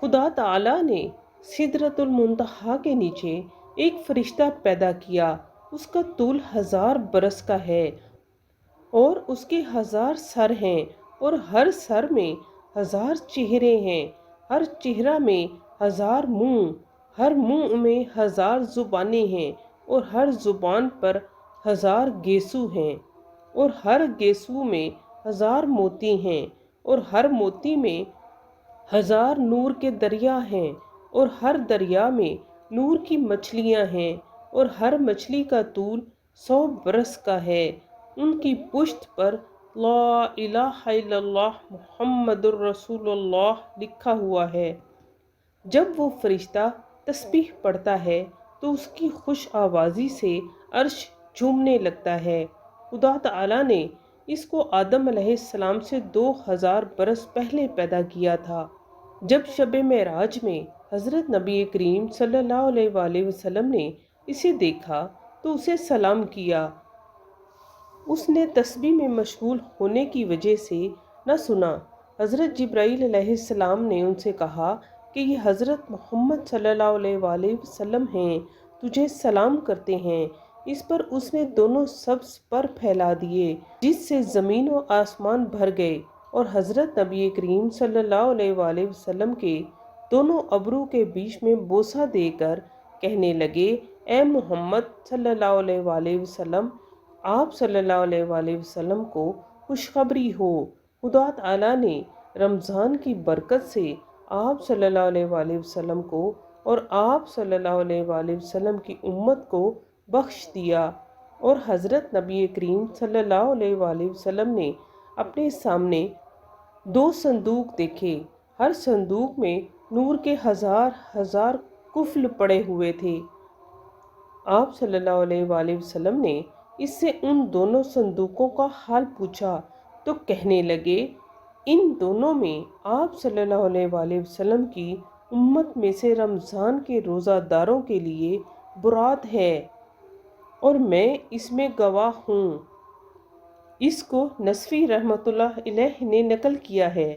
خدا تعالی نے سدرۃ المنتہا کے نیچے ایک فرشتہ پیدا کیا۔ اس کا طول 1000 برس کا ہے اور اس کے 1000 سر ہیں، اور ہر سر میں 1000 چہرے ہیں، ہر چہرہ میں 1000 منہ، ہر منہ میں 1000 زبانیں ہیں، اور ہر زبان پر 1000 گیسو ہیں، اور ہر گیسو میں 1000 موتی ہیں، اور ہر موتی میں 1000 نور کے دریا ہیں، اور ہر دریا میں نور کی مچھلیاں ہیں، اور ہر مچھلی کا طول 100 برس کا ہے۔ ان کی پشت پر لا الہ الا اللہ محمد الرسول اللہ لکھا ہوا ہے۔ جب وہ فرشتہ تسبیح پڑھتا ہے تو اس کی خوش آوازی سے عرش جھومنے لگتا ہے۔ خدا تعالی نے اس کو آدم علیہ السلام سے 2000 برس پہلے پیدا کیا تھا۔ جب شب معراج میں حضرت نبی کریم صلی اللہ علیہ وآلہ وسلم نے اسے دیکھا تو اسے سلام کیا۔ اس نے تسبیح میں مشغول ہونے کی وجہ سے نہ سنا۔ حضرت جبرائیل علیہ السلام نے ان سے کہا کہ یہ حضرت محمد صلی اللہ علیہ وآلہ وسلم ہیں، تجھے سلام کرتے ہیں۔ اس پر اس نے دونوں سبز پر پھیلا دیے جس سے زمین و آسمان بھر گئے، اور حضرت نبی کریم صلی اللہ علیہ وآلہ وسلم کے دونوں ابرو کے بیچ میں بوسہ دے کر کہنے لگے، اے محمد صلی اللہ علیہ وآلہ وسلم، آپ صلی اللہ علیہ وآلہ وسلم کو خوشخبری ہو۔ خدا تعالی نے رمضان کی برکت سے آپ صلی اللہ علیہ وآلہ وسلم کو اور آپ صلی اللہ علیہ وآلہ وسلم کی امت کو بخش دیا، اور حضرت نبی کریم صلی اللہ علیہ وآلہ وسلم نے اپنے سامنے 2 صندوق دیکھے۔ ہر صندوق میں نور کے 1000 قفل پڑے ہوئے تھے۔ آپ صلی اللہ علیہ وآلہ وسلم نے اس سے ان دونوں صندوقوں کا حال پوچھا تو کہنے لگے، ان دونوں میں آپ صلی اللہ علیہ وآلہ وسلم کی امت میں سے رمضان کے روزہ داروں کے لیے برات ہے، اور میں اس میں گواہ ہوں۔ اس کو نصفی رحمۃ اللہ علیہ نے نقل کیا ہے۔